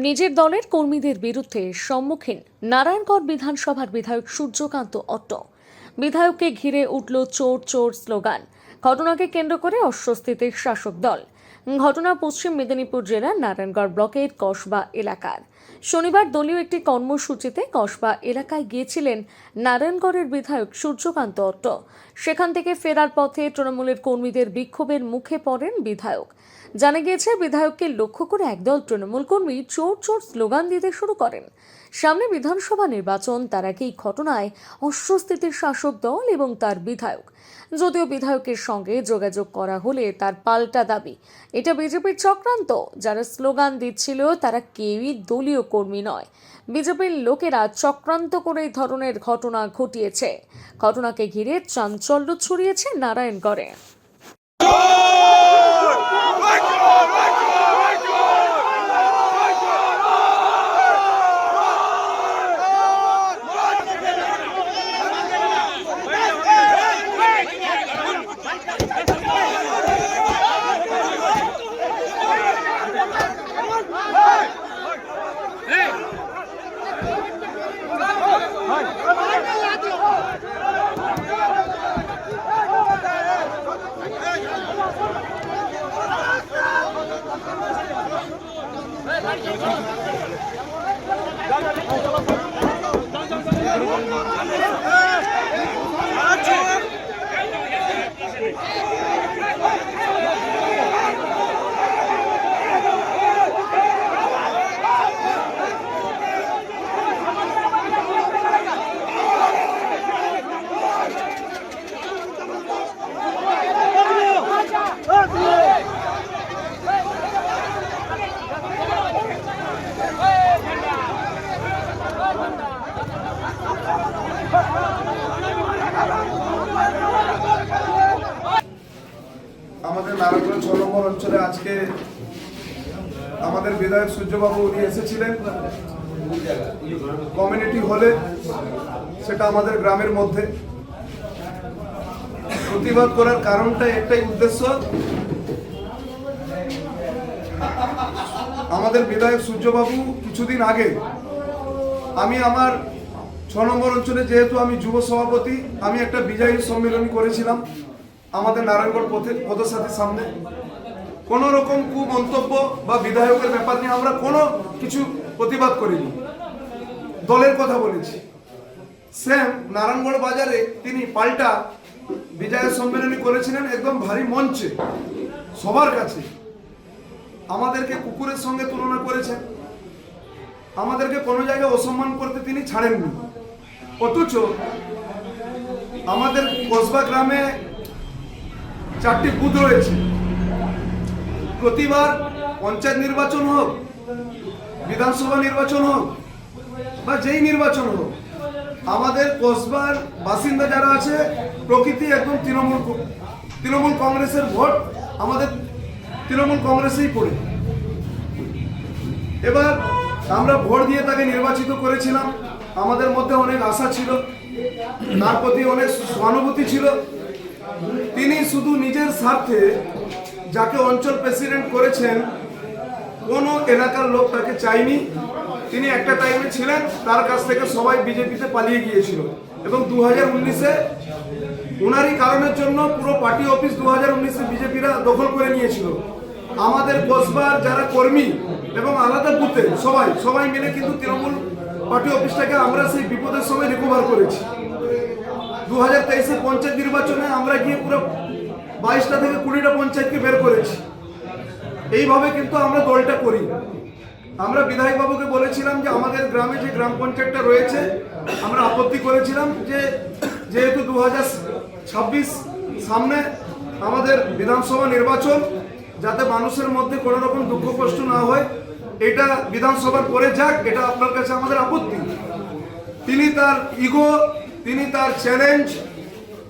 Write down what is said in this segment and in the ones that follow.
নিজের দলের কর্মীদের বিরুদ্ধে সম্মুখীন নারায়ণগড় বিধানসভার বিধায়ক সূর্যকান্ত অট্ট। বিধায়ককে ঘিরে উঠল চোর চোর স্লোগান। ঘটনাকে কেন্দ্র করে অস্বস্তিতে শাসক দল। ঘটনা পশ্চিম মেদিনীপুর জেলার নারায়ণগড় ব্লকের কসবা এলাকার। শনিবার দলীয় একটি কর্মসূচিতে কসবা এলাকায় গিয়েছিলেন নারায়ণগড়ের বিধায়ক সূর্যকান্ত অট্ট। সেখান থেকে ফেরার পথে তৃণমূলের কর্মীদের বিক্ষোভের মুখে পড়েন বিধায়ক। জানা গিয়েছে, বিধায়ককে লক্ষ্য করে একদল তৃণমূল কর্মী চোর চোর স্লোগান দিতে শুরু করেন। সামনে বিধানসভা নির্বাচন, তার আগেই ঘটনায় অস্বস্তিতে শাসক দল এবং তার বিধায়ক। যদিও বিধায়কের সঙ্গে যোগাযোগ করা হলে তার পাল্টা দাবি, এটা বিজেপির চক্রান্ত। যারা স্লোগান দিচ্ছিল তারা কেউই দলীয় কর্মী নয়। বিজেপির লোকেরা চক্রান্ত করে এই ধরনের ঘটনা ঘটিয়েছে। ঘটনাকে ঘিরে চাঞ্চল্য ছড়িয়েছে নারায়ণগড়ে। আমাদের নারায়ণগড় ৬ নম্বর অঞ্চলে আজকে আমাদের বিধায়ক সূর্যবাবু উনি এসেছিলেন কমিউনিটি হলে, সেটা আমাদের গ্রামের মধ্যে। প্রতিবাদ করার কারণটা একটাই উদ্দেশ্য, আমাদের বিধায়ক সূর্যবাবু কিছুদিন আগে আমি আমার ৬ নম্বর অঞ্চলে, যেহেতু আমি যুব সভাপতি, আমি একটা বিজয়ী সম্মেলনী করেছিলাম আমাদের নারায়ণগড় পদসাথীর সামনে। কোনো রকম কুমন্তব্য বা বিধায়কের ব্যাপার নিয়ে আমরা কোনো কিছু প্রতিবাদ করিনি, দলের কথা বলেছি। সেম নারায়ণগড় বাজারে তিনি পাল্টা বিজয় সম্মেলনী করেছিলেন একদম ভারী মঞ্চে, সবার কাছে। আমাদেরকে কুকুরের সঙ্গে তুলনা করেছেন, আমাদেরকে কোনো জায়গায় অসম্মান করতে তিনি ছাড়েননি। অথচ আমাদের কসবা গ্রামে 4টি বুথ রয়েছে। প্রতিবার পঞ্চায়েত নির্বাচন হোক, বিধানসভা নির্বাচন হোক বা যেই নির্বাচন হোক, আমাদের কসবার বাসিন্দা যারা আছে প্রকৃতি একদম তৃণমূল কংগ্রেসের ভোট আমাদের তৃণমূল কংগ্রেসেই পড়ে। এবার আমরা ভোট দিয়ে তাকে নির্বাচিত করেছিলাম। আমাদের মধ্যে অনেক আশা ছিল, তার প্রতি অনেক সহানুভূতি ছিল। তিনি শুধু নিজের স্বার্থে যাকে অঞ্চল প্রেসিডেন্ট করেছেন, কোনো এলাকার লোক তাকে চায়নি। তিনি একটা টাইমে ছিলেন, তার কাছ থেকে সবাই বিজেপিতে পালিয়ে গিয়েছিল এবং 2019-এ ওনারই কারণের জন্য পুরো পার্টি অফিস 2019-এ বিজেপিরা দখল করে নিয়েছিল। আমাদের কসবার যারা কর্মী এবং আলাদা বুথে সবাই মিলে কিন্তু তৃণমূল পার্টি অফিসটাকে আমরা সেই বিপদের সময় রিকভার করেছি। 2023-এ পঞ্চায়েত নির্বাচনে আমরা গিয়ে পুরো 22টা থেকে 20টা পঞ্চায়েতকে বের করেছি। এইভাবে কিন্তু আমরা দলটা করি। আমরা বিধায়ক বাবুকে বলেছিলাম যে আমাদের গ্রামে যে গ্রাম পঞ্চায়েতটা রয়েছে, আমরা আপত্তি করেছিলাম যে যেহেতু 2026 সামনে আমাদের বিধানসভা নির্বাচন, যাতে মানুষের মধ্যে কোনো রকম দুঃখ কষ্ট না হয়, এটা বিধানসভার পরে যাক, এটা আপনার কাছে আমাদের আপত্তি। তিনি তার ইগো, তিনি তার চ্যালেঞ্জ,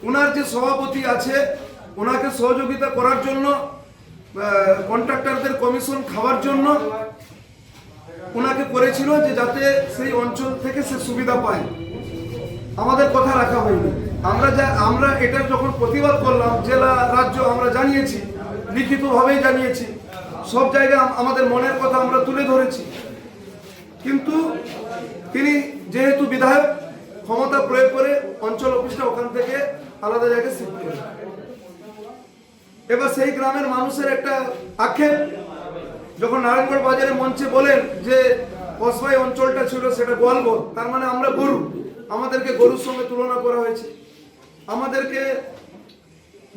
ওনার যে সভাপতি আছে ওনাকে সহযোগিতা করার জন্য, কন্ট্রাক্টরদের কমিশন খাওয়ার জন্য ওনাকে করেছিল, যে যাতে সেই অঞ্চল থেকে সে সুবিধা পায়। আমাদের কথা রাখা হয়নি। আমরা এটার যখন প্রতিবাদ করলাম, জেলা রাজ্য আমরা জানিয়েছি, লিখিতভাবেই জানিয়েছি, সব জায়গায় আমাদের মনের কথা আমরা তুলে ধরেছি। কিন্তু তিনি যেহেতু বিধায়ক, ক্ষমতা প্রয়োগ করে অঞ্চল অফিসটা ওখান থেকে আলাদা জায়গায় শিফট করে। এবার সেই গ্রামের মানুষের একটা আক্ষেপ, যখন নারায়ণগড় বাজারে মঞ্চে বলেন যে কসবাই অঞ্চলটা ছিল সেটা গোয়ালঘর, তার মানে আমরা গরু, আমাদেরকে গরুর সঙ্গে তুলনা করা হয়েছে, আমাদেরকে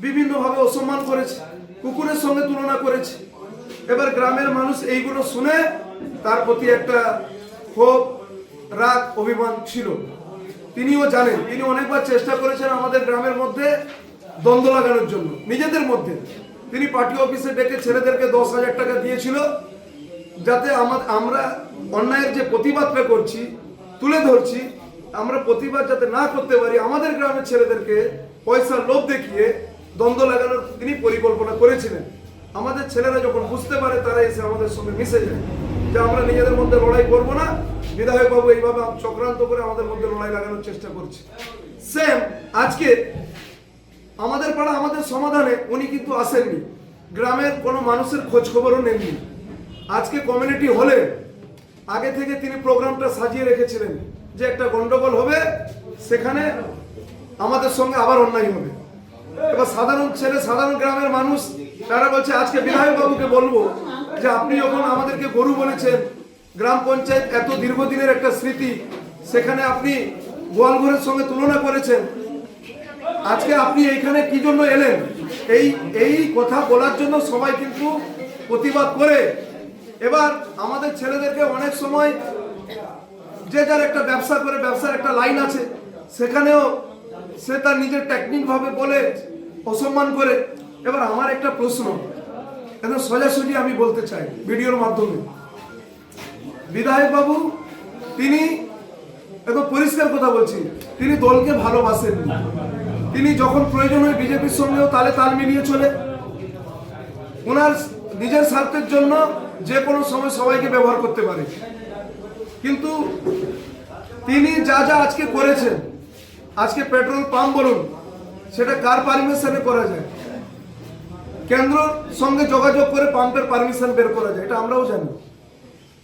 বিভিন্নভাবে অসম্মান করেছে, কুকুরের সঙ্গে তুলনা করেছে। এবার গ্রামের মানুষ এইগুলো শুনে তার প্রতি একটা ক্ষোভ, রাগ, অভিমান ছিল। তিনিও জানেন, তিনি অনেকবার চেষ্টা করেছেন আমাদের গ্রামের মধ্যে দ্বন্দ্ব লাগানোর জন্য নিজেদের মধ্যে। তিনি পার্টি অফিসে ডেকে ছেলেদেরকে 10,000 টাকা দিয়েছিল, যাতে আমরা অন্যায়ের যে প্রতিবাদটা করছি, তুলে ধরছি, আমরা প্রতিবাদ যাতে না করতে পারি, আমাদের গ্রামের ছেলেদেরকে পয়সার লোভ দেখিয়ে দ্বন্দ্ব লাগানোর তিনি পরিকল্পনা করেছিলেন। আমাদের ছেলেরা যখন বুঝতে পারে, তারা এসে আমাদের সঙ্গে মিশে যায় যে আমরা নিজেদের মধ্যে লড়াই করব না, বিধায়ক বাবু এইভাবে চক্রান্ত করে আমাদের মধ্যে লড়াই লাগানোর চেষ্টা করছে। সেম আজকে আমাদের পাড়া আমাদের সমাধানে উনি কিন্তু আসেননি, গ্রামের কোনো মানুষের খোঁজ খবরও নেননি। আজকে কমিউনিটি হলে আগে থেকে তিনি প্রোগ্রামটা সাজিয়ে রেখেছিলেন যে একটা গন্ডগোল হবে, সেখানে আমাদের সঙ্গে আবার অন্যায় হবে। এবার সাধারণ গ্রামের মানুষ তারা বলছে আজকে বিধায়ক বাবুকে বলবো যে আপনি যখন আমাদেরকে গরু বলেছেন, গ্রাম পঞ্চায়েত এত দীর্ঘদিনের একটা স্মৃতি, সেখানে আপনি গোয়ালঘরের সঙ্গে তুলনা করেছেন, আজকে আপনি এইখানে কি জন্য এলেন? এই কথা বলার জন্য সবাই কিন্তু প্রতিবাদ করে। এবার আমাদের ছেলেদেরকে অনেক সময় যে যার একটা ব্যবসা করে, ব্যবসার একটা লাইন আছে, সেখানেও সে তার নিজের টেকনিক ভাবে বলে অসম্মান করে। এবার আমার একটা প্রশ্ন, একদম সোজাসুজি আমি বলতে চাই ভিডিওর মাধ্যমে, বিধায়ক বাবু তিনি একদম পরিষ্কার কথা বলছি, তিনি দলকে ভালোবাসেননি। তিনি যখন প্রয়োজন হয় বিজেপির সঙ্গেও তাল মিলিয়ে চলে, ওনার নিজের স্বার্থের জন্য যে কোনো সময় সবাইকে ব্যবহার করতে পারে। কিন্তু তিনি যা আজকে করেছেন, আজকে পেট্রোল পাম্প বলুন, সেটা কার পারমিশনে করা যায়? কেন্দ্রর সঙ্গে যোগাযোগ করে পাম্পের পারমিশন বের করা যায়, এটা আমরাও জানি।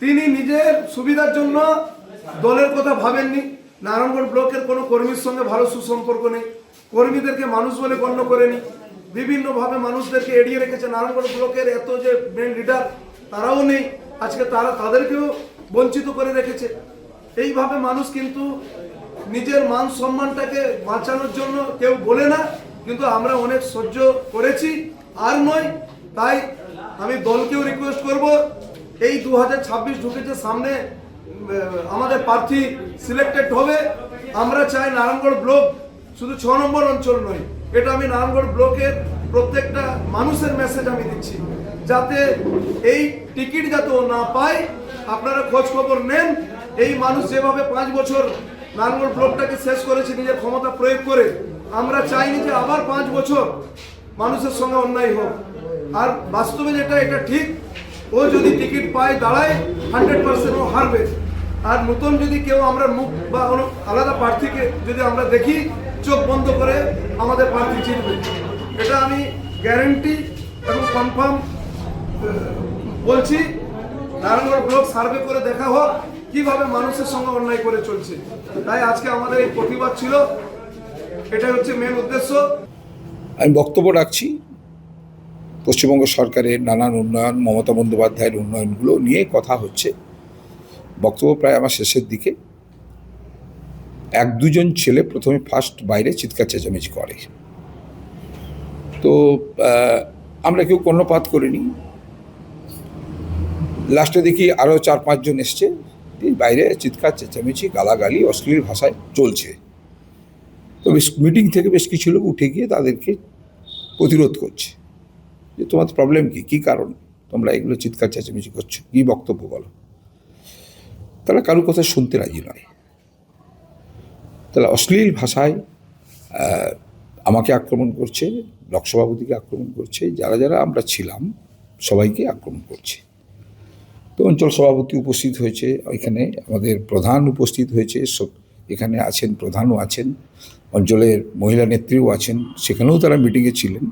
তিনি নিজের সুবিধার জন্য দলের কথা ভাবেননি। নারায়ণগড় ব্লকের কোনো কর্মীর সঙ্গে ভালো সুসম্পর্ক নেই, কর্মীদেরকে মানুষ বলে গণ্য করেনি, বিভিন্নভাবে মানুষদেরকে এড়িয়ে রেখেছে। নারায়ণগড় ব্লকের এত যে মেন লিডার তারাও নেই, আজকে তাদেরকেও বঞ্চিত করে রেখেছে। এইভাবে মানুষ কিন্তু নিজের মান সম্মানটাকে বাঁচানোর জন্য কেউ বলে না, কিন্তু আমরা অনেক সহ্য করেছি, আর নয়। তাই আমি দলকেও রিকোয়েস্ট করব, এই 2026 ঢুকেছে সামনে, আমাদের প্রার্থী সিলেক্টেড হবে। আমরা চাই নারায়ণগড় ব্লক শুধু 6 নম্বর অঞ্চল নয়, এটা আমি নারায়ণগড় ব্লকের প্রত্যেকটা মানুষের মেসেজ আমি দিচ্ছি, যাতে এই টিকিট যাতে ও না পায়। আপনারা খোঁজ খবর নেন, এই মানুষ যেভাবে 5 বছর নারায়ণগড় ব্লকটাকে শেষ করেছে নিজের ক্ষমতা প্রয়োগ করে, আমরা চাইনি যে আবার 5 বছর মানুষের সঙ্গে অন্যায় হোক। আর বাস্তবে এটা ঠিক, ও যদি টিকিট পায়, দাঁড়ায়, 100% ও হারবে। আর নতুন যদি কেউ আমরা মুখ বা আলাদা প্রার্থীকে যদি আমরা দেখি, চোখ বন্ধ করে আমাদের প্রার্থী জিতবে, এটা আমি গ্যারেন্টি এবং কনফার্ম বলছি। নারায়ণগড় ব্লক সার্ভে করে দেখা হোক কিভাবে মানুষের সঙ্গে অন্যায় করে চলছে। তাই আজকে আমাদের এই প্রতিবাদ ছিল, এটা হচ্ছে মেন উদ্দেশ্য। আমি বক্তব্য রাখছি পশ্চিমবঙ্গ সরকারের নানান উন্নয়ন, মমতা বন্দ্যোপাধ্যায়ের উন্নয়নগুলো নিয়ে কথা হচ্ছে। বক্তব্য প্রায় আমার শেষের দিকে। 1-2 ছেলে প্রথমে ফার্স্ট বাইরে চিৎকার চেঁচামেচি করে, তো আমরা কেউ কর্ণপাত করিনি। লাস্টে দেখি আরও 4-5 জন এসছে, বাইরে চিৎকার চেঁচামেচি, গালাগালি, অশ্লীল ভাষায় চলছে। তো মিটিং থেকে বেশ কিছু লোক উঠে গিয়ে তাদেরকে প্রতিরোধ করছে যে তোমাদের প্রবলেম কী কারণ তোমরা এগুলো চিৎকার চেঁচামেচি করছো, কী বক্তব্য বলো। তারা কারোর কথা শুনতে রাজি নয়। তারা অশ্লীল ভাষায় আমাকে আক্রমণ করছে, ব্লক সভাপতিকে আক্রমণ করছে, যারা আমরা ছিলাম সবাইকে আক্রমণ করছে। তো অঞ্চল সভাপতি উপস্থিত হয়েছে, এখানে আমাদের প্রধান উপস্থিত হয়েছে, সব এখানে আছেন, প্রধানও আছেন, অঞ্চলের মহিলা নেত্রীও আছেন, সেখানেও তারা মিটিংয়ে ছিলেন।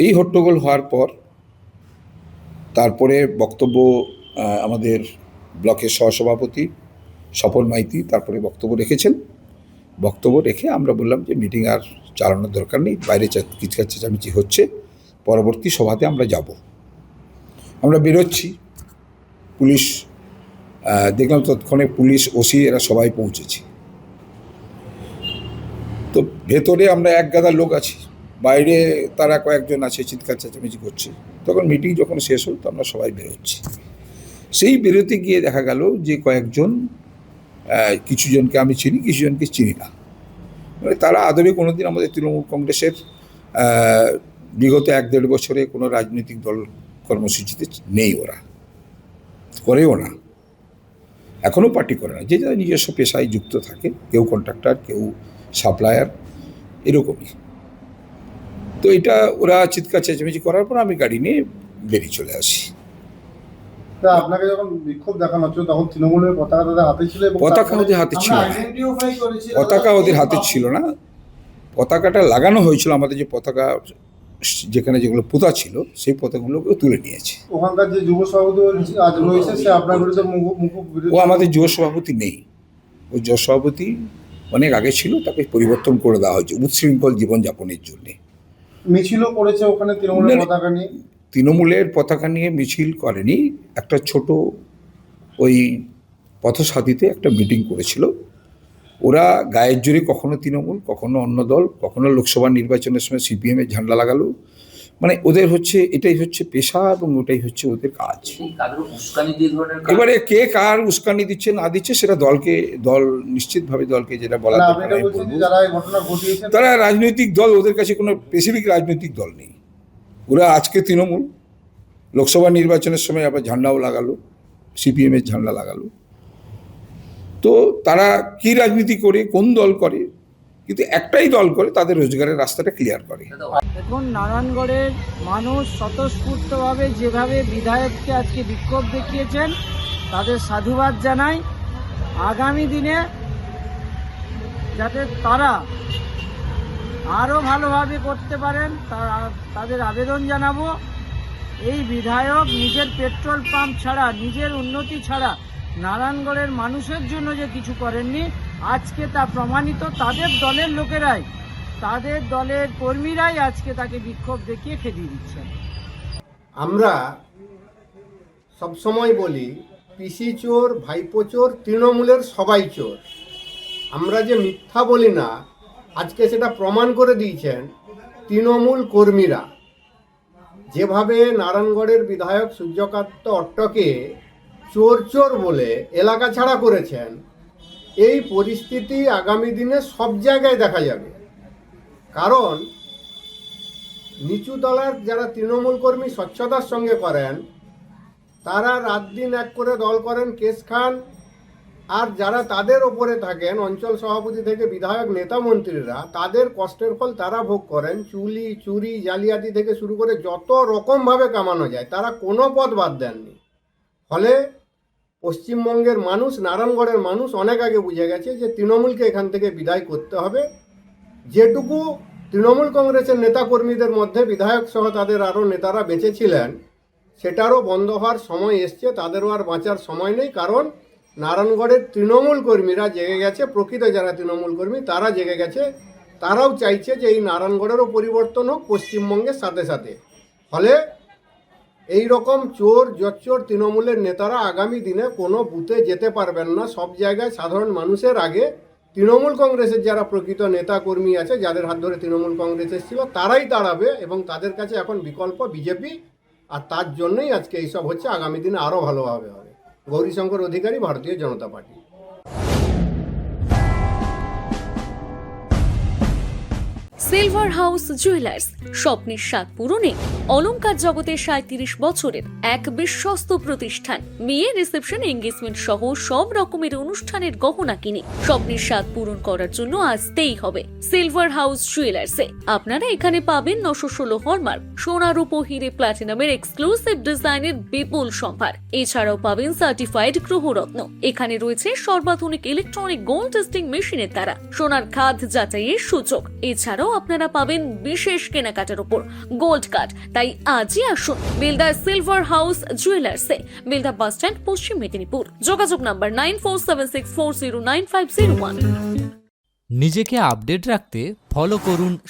এই হট্টগোল হওয়ার পর তারপরে বক্তব্য আমাদের ব্লকের সহসভাপতি স্বপন মাইতি তারপরে বক্তব্য রেখেছেন। বক্তব্য রেখে আমরা বললাম যে মিটিং আর চালানোর দরকার নেই, বাইরে কিচকাচ চেঁচামেচি হচ্ছে, পরবর্তী সভাতে আমরা যাব। আমরা বেরোচ্ছি, পুলিশ দেখলাম তৎক্ষণে পুলিশ ওসি এরা সবাই পৌঁছেছে। তো ভেতরে আমরা এক গাদা লোক আছি, বাইরে তারা কয়েকজন আছে চিৎকার চেঁচামেচি করছে। তখন মিটিং যখন শেষ হল তো আমরা সবাই বেরোচ্ছি। সেই বেরোতে গিয়ে দেখা গেল যে কয়েকজন, কিছু জনকে আমি চিনি, কিছু জনকে চিনি না, মানে তারা আদবে কোনোদিন আমাদের তৃণমূল কংগ্রেসের বিগত 1-1.5 বছরে কোনো রাজনৈতিক দল কর্মসূচিতে নেই, ওরা করেও না, এখনও পার্টি করে না, যে যারা নিজস্ব পেশায় যুক্ত থাকে, কেউ কন্ট্রাক্টর, কেউ সাপ্লায়ার, এরকমই। তো এটা ওরা চিৎকার চেঁচামেচি করার পর আমি গাড়ি নিয়ে বেরিয়ে চলে আসি। আপনাকে যখন বিক্ষোভ দেখানো হচ্ছিল তখন তৃণমূলের পতাকা তাদের হাতে ছিল? পতাকা ওদের হাতে ছিল না, পতাকা ওদের হাতে ছিল না। পতাকাটা লাগানো হয়েছিল, আমাদের যে পতাকা যেখানে যেগুলো পোতা ছিল সেই পতাকাগুলোকে তুলে নিয়েছে। ওখানকার যে যুব সভাপতি আজ রয়েছে সে আপনার বিরুদ্ধে ও আমাদের যুব সভাপতি নেই, ও যুব সভাপতি অনেক আগে ছিল, তাকে পরিবর্তন করে দেওয়া হয়েছে উচ্ছৃঙ্খল জীবনযাপনের জন্য। মিছিলও করেছে ওখানে তৃণমূলের পতাকা নিয়ে? তৃণমূলের পতাকা নিয়ে মিছিল করেনি, একটা ছোট ওই পথসাথীতে একটা মিটিং করেছিল। ওরা গায়ের জোরে কখনো তৃণমূল, কখনো অন্য দল, কখনো লোকসভা নির্বাচনের সময় সিপিএমের ঝান্ডা লাগালো, মানে ওদের হচ্ছে এটাই হচ্ছে পেশা এবং ওটাই হচ্ছে ওদের কাজ। এবারে কে কার উস্কানি দিচ্ছে না দিচ্ছে সেটা দল নিশ্চিতভাবে দলকে যেটা বলা তারা রাজনৈতিক দল, ওদের কাছে কোনো স্পেসিফিক রাজনৈতিক দল নেই। ওরা আজকে তৃণমূল, লোকসভা নির্বাচনের সময় আবার ঝান্ডাও লাগালো, সিপিএমের ঝান্ডা লাগালো। তো তারা কি রাজনীতি করে, কোন দল করে, কিন্তু একটাই দল করে, তাদের রোজগারের রাস্তাটা ক্লিয়ার করে। এখন নারায়ণগড়ের মানুষ স্বতঃস্ফূর্তভাবে যেভাবে বিধায়ককে আজকে বিক্ষোভ দেখিয়েছেন তাদের সাধুবাদ জানাই। আগামী দিনে যাতে তারা আরও ভালোভাবে করতে পারেন তাদের আবেদন জানাবো। এই বিধায়ক নিজের পেট্রোল পাম্প ছাড়া, নিজের উন্নতি ছাড়া নারায়ণগড়ের মানুষের জন্য যে কিছু করেননি, আজকে তা প্রমাণিত। তাদের দলের লোকেরাই, তাদের দলের কর্মীরাই আজকে তাকে বিক্ষোভ দেখিয়ে খেদিয়ে দিচ্ছেন। আমরা সবসময় বলি পিসি চোর, ভাইপো চোর, তৃণমূলের সবাই চোর। আমরা যে মিথ্যা বলি না, আজকে সেটা প্রমাণ করে দিয়েছেন তৃণমূল কর্মীরা। যেভাবে নারায়ণগড়ের বিধায়ক সূর্যকান্ত অট্টকে চোর চোর বলে এলাকা ছাড়া করেছেন, এই পরিস্থিতি আগামী দিনে সব জায়গায় দেখা যাবে। কারণ নিচু তলার যারা তৃণমূল কর্মী স্বচ্ছতার সঙ্গে করেন, তারা রাত দিন এক করে দল করেন, কেস খান। আর যারা তাদের ওপরে থাকেন, অঞ্চল সভাপতি থেকে বিধায়ক, নেতা, মন্ত্রীরা, তাদের কষ্টের ফল তারা ভোগ করেন। চুরি, জালিয়াতি থেকে শুরু করে যত রকমভাবে কামানো যায় তারা কোনো পথ বাদ দেননি। ফলে পশ্চিমবঙ্গের মানুষ, নারায়ণগড়ের মানুষ অনেক আগে বুঝে গেছে যে তৃণমূলকে এখান থেকে বিদায় করতে হবে। যেটুকু তৃণমূল কংগ্রেসের নেতাকর্মীদের মধ্যে বিধায়ক সহ তাদের আরও নেতারা বেঁচে ছিলেন, সেটারও বন্ধ হওয়ার সময় এসছে, তাদেরও আর বাঁচার সময় নেই। কারণ নারায়ণগড়ের তৃণমূল কর্মীরা জেগে গেছে, প্রকৃত যারা তৃণমূল কর্মী তারা জেগে গেছে। তারাও চাইছে যে এই নারায়ণগড়েরও পরিবর্তন হোক পশ্চিমবঙ্গের সাথে সাথে। ফলে এই রকম চোর জচ্চোর তৃণমূলের নেতারা আগামী দিনে কোনো বুথে যেতে পারবেন না। সব জায়গায় সাধারণ মানুষের আগে তৃণমূল কংগ্রেসের যারা প্রকৃত নেতা কর্মী আছে, যাদের হাত ধরে তৃণমূল কংগ্রেস এসেছিল, তারাই দাঁড়াবে এবং তাদের কাছে এখন বিকল্প বিজেপি। আর তার জন্যই আজকে এইসব হচ্ছে, আগামী দিনে আরও ভালোভাবে হবে। গৌরীশঙ্কর অধিকারী, ভারতীয় জনতা পার্টি। সিলভার হাউস জুয়েলার্স, স্বপ্নের স্বাদ পূরণে অলংকার জগতের 37 বছরের এক বিশ্বস্ত প্রতিষ্ঠান। বিয়ে, রিসেপশন, এঙ্গেজমেন্ট সহ সব রকমের অনুষ্ঠানের গহনা কিনে স্বপ্নের স্বাদ পূরণ করার জন্য আসতেই হবে সিলভার হাউস জুয়েলার্সে। আপনারা এখানে পাবেন 916 হলমার্ক, সোনা, রূপো, হিরে, প্লাটিনামের এক্সক্লুসিভ ডিজাইনের বিপুল সম্ভার। এছাড়াও পাবেন সার্টিফাইড গ্রহরত্ন। এখানে রয়েছে সর্বাধুনিক ইলেকট্রনিক গোল্ড টেস্টিং মেশিনের দ্বারা সোনার খাদ যাচাইয়ের সুযোগ। এছাড়াও আপনারা পাবেন বিশেষ কেনাকাটার উপর গোল্ড কার্ড। তাই আজই আসুন বেলদা সিলভার হাউস জুয়েলার্সে, বেলদা বাস স্ট্যান্ড, পশ্চিম মেদিনীপুর। যোগাযোগ নাম্বার 9476409501। নিজেকে আপডেট রাখতে ফলো করুন